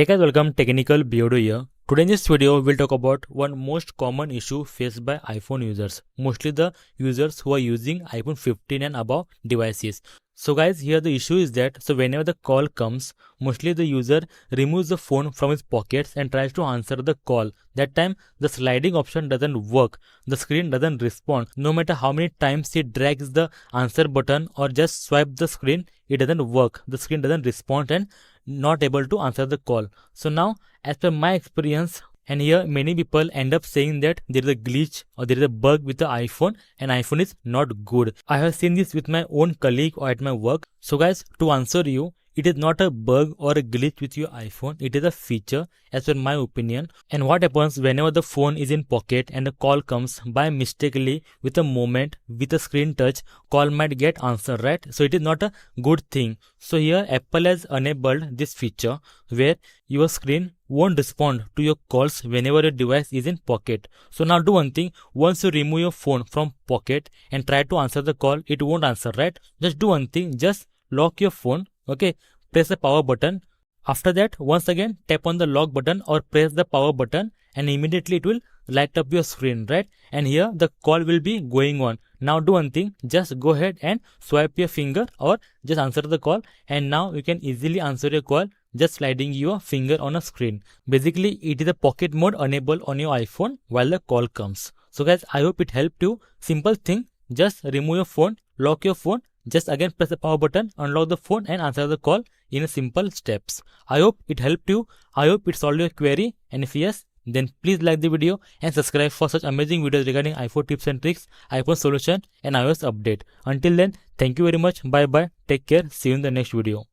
Hey guys, welcome Technical Beardo here. Today in this video, we'll talk about one most common issue faced by iPhone users, mostly the users who are using iPhone 15 and above devices. So guys, here the issue is that whenever the call comes, mostly the user removes the phone from his pockets and tries to answer the call. That time the sliding option doesn't work. The screen doesn't respond. No matter how many times he drags the answer button or just swipe the screen, it doesn't work. The screen doesn't respond and not able to answer the call. So now, as per my experience, and here many people end up saying that there is a glitch or there is a bug with the iPhone and iPhone is not good. I have seen this with my own colleague or at my work. So guys, to answer you, it is not a bug or a glitch with your iPhone. It is a feature as per my opinion. And what happens whenever the phone is in pocket and a call comes by mistakenly with a moment with a screen touch, call might get answered, right? So it is not a good thing. So here Apple has enabled this feature where your screen won't respond to your calls whenever your device is in pocket. So now do one thing. Once you remove your phone from pocket and try to answer the call, it won't answer, right? Just do one thing. Just lock your phone. Okay, press the power button. After that, once again tap on the lock button or press the power button and immediately it will light up your screen, right? And here the call will be going on. Now do one thing, just go ahead and swipe your finger or just answer the call, and now you can easily answer your call just sliding your finger on a screen. Basically it is a pocket mode enabled on your iPhone while the call comes. So guys, I hope it helped you. Simple thing, just remove your phone, lock your phone, just again press the power button, unlock the phone and answer the call in a simple steps. I hope it helped you. I hope it solved your query, and if yes, then please like the video and subscribe for such amazing videos regarding iPhone tips and tricks, iPhone solution and iOS update. Until then, thank you very much. Bye bye. Take care. See you in the next video.